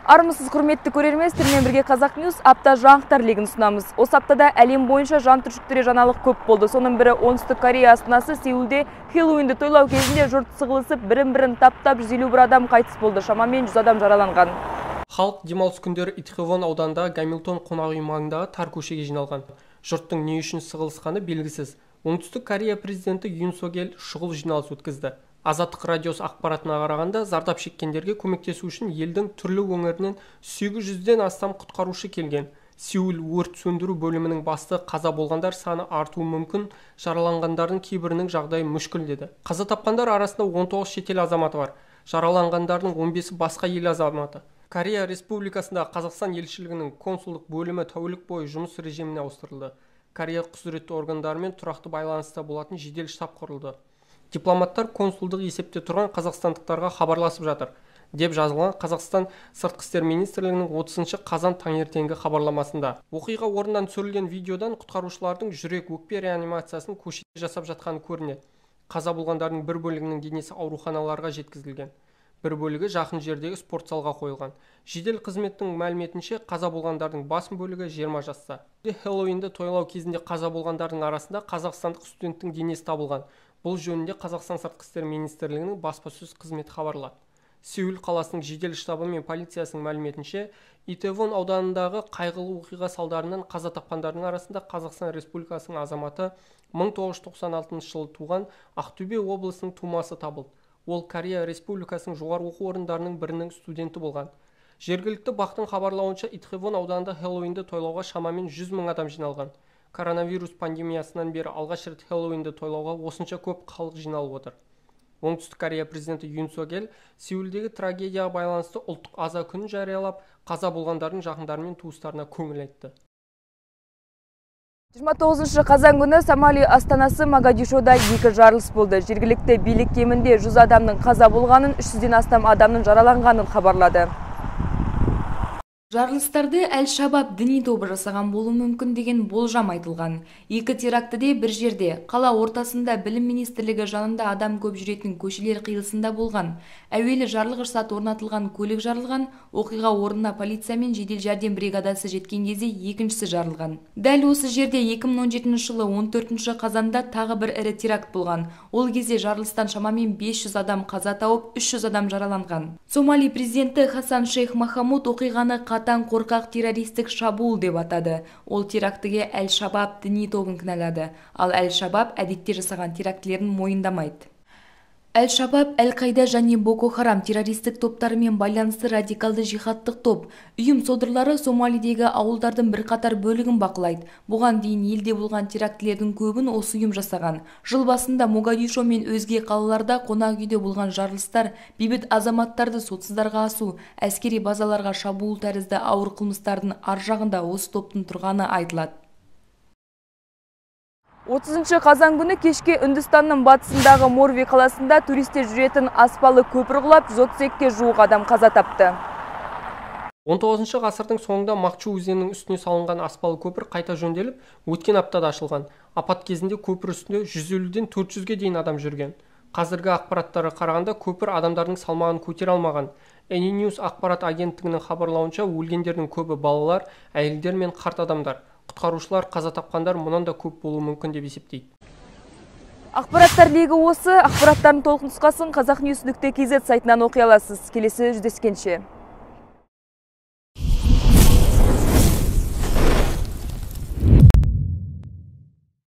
Армысыз құрметті көрермес, сіздермен бірге Қазақ Ньюс апта жаңалықтар легін ұсынамыз. Осы аптада әлем бойынша жан түршіктіре жаңалық көп болды. Соның бірі Оңтүстік Корея астанасы Сеулде Хэллоуинді тойлау кезінде жұрт сығылысып, бірін-бірін таптап 151 адам қайтыс болды, шамамен 100 адам жараланған. Халық демалыс күндері Итхэвон ауданындағы Гамилтон қонақ үй маңындағы тар көшеге жиналған. Жұрттың не үшін сығылысқаны белгісіз. Оңтүстік Корея президенті Юн Согель шұғыл жиналыс өткізді. Азаттық радиосы ақпаратына қарағанда, зардап шеккендерге көмектесу үшін елдің түрлі өңірінен 800-ден астам құтқарушы келген. Сеул өрт сөндіру бөлімінің бастығы қаза болғандар саны артуы мүмкін, жараланғандардың кейбірінің жағдайы мүшкіл деді. Қаза тапқандар арасында 19 шетел азаматы бар. Жараланғандардың 15-і басқа ел азаматы. Корея Республикасында Қазақстан елшілігінің консулдық бөлімі тәулік бойы жұмыс режиміне ауыстырылды. Корея құзыретті органдарымен тұрақты байланыста болатын жедел штаб құрылды. Дипломаттар консулдық есепте тұрған қазақстандықтарға хабарласып жатыр, деп жазылған Қазақстан сыртқы істер министрлігінің 30 қазан таңертеңгі хабарламасында. Оқиға орнынан түсірілген видеодан құтқарушылардың жүрек-өкпе реанимациясын көшеде жасап жатқаны көрінеді. Қаза болғандардың бір бөлігінің денесі ауруханаларға жеткізілген. Бір бөлігі жақын жердегі спорт залға қойылған. Жедел қызметтің мәліметінше қаза болғандардың басым бөлігі 20 жаста. Хэллоуинді тойлау кезінде қаза болғандардың арасында қазақстандық студенттің денесі табылған. Бұл жөнінде Қазақстан сыртқы істер министрлігінің баспасөз қызметі хабарлады. Сеул қаласының жедел штабы мен полициясының мәліметінше, Итхэвон ауданындағы қайғылы оқиға салдарынан қаза тапқандардың арасында Қазақстан Республикасының азаматы 1996 жылы туған Ақтөбе облысының тумасы табылды. Ол Корея Республикасының жоғары оқу орындарының бірінің студенті болған. Жергілікті бақтың хабарлауынша, Итхэвон ауданында Хэллоуинді тойлауға шамамен 100 мың адам жиналған. Коронавирус пандемиясынан бері алғаш рет Хэллоуинді тойлауға осынша көп халық жиналып отыр. Оңтүстік Корея президенті Юн Согель Сеулдегі трагедияға байланысты ұлттық аза күнін жариялап, қаза болғандардың жақындары мен туыстарына көңіл айтты. 29 қазан күні Сомали астанасы Могадишода 2 жарылыс болды. Жергілікті билік кемінде 100 адамның қаза болғанын, 300-ден астам адамның жараланғанын хабарлады. Жарылыстарды Әл-Шабаб діни тобы жасаған болуы мүмкін деген болжам айтылған. 2 терактіде бір жерде, қала ортасында білім министрлігі жанында адам көп жүретін көшелер қиылысында болған. Әуелі жарылғыш зат орнатылған көлік жарылған, оқиға орнына полиция мен жедел жәрдем бригадасы жеткен кезде екіншісі жарылған. Дәл осы жерде 2017 жылы 14 қазанда тағы бір ірі теракт болған. Ол кезде жарылыстан шамамен 500 адам қаза тауып, 300 адам жараланған. Сомали президенті Хасан Шейх Махамуд оқиғаны қатаң қорқақ террористік шабуыл деп атады. Ол терактіге Әл-Шабаб діни тобын кінәлады, ал Әл-Шабаб әдетте жасаған терактілерін мойындамайды. Әл-Шабаб, Әл-Қайда және Боко Харам террористік топтарымен байланысты радикалды жихадтық топ. Үйім содырлары Сомалидегі ауылдардың бірқатар бөлігін бақылайды. Бұған дейін елде болған терактілердің көбін осы үйім жасаған. Жыл басында Могадишо мен өзге қалаларда қонақ үйде болған жарылыстар, бейбіт азаматтарды сотсыздарға асу, әскери базаларға шабуыл тәрізді ауыр қылмыстардың ар жағында осы топтың тұрғаны айтылады. 30 қазан күні кешке Үндістанның батысындағы Морви қаласында туристер жүретін аспалы көпір құлап, 132-ге жуық адам қаза тапты. 19 ғасырдың соңында Макчу өзенінің үстіне салынған аспалы көпір қайта жөнделіп, өткен аптада ашылған. Апат кезінде көпір үстінде 150-ден 400-ге дейін адам жүрген. Қазіргі ақпараттары қарағанда көпір адамдардың салмағын көтере алмаған. News ақпарат агенттігінің хабарлауынша, өлгендердің көбі балалар, әйелдер мен қарт адамдар. Құтқарушылар қаза тапқандар мұнан да көп болуы мүмкін деп есептейді. Ақпараттар легі осы. Ақпараттардың толық нұсқасын қазақ Ньюс.kz сайтынан оқи аласыз. Келесі жүздескенше.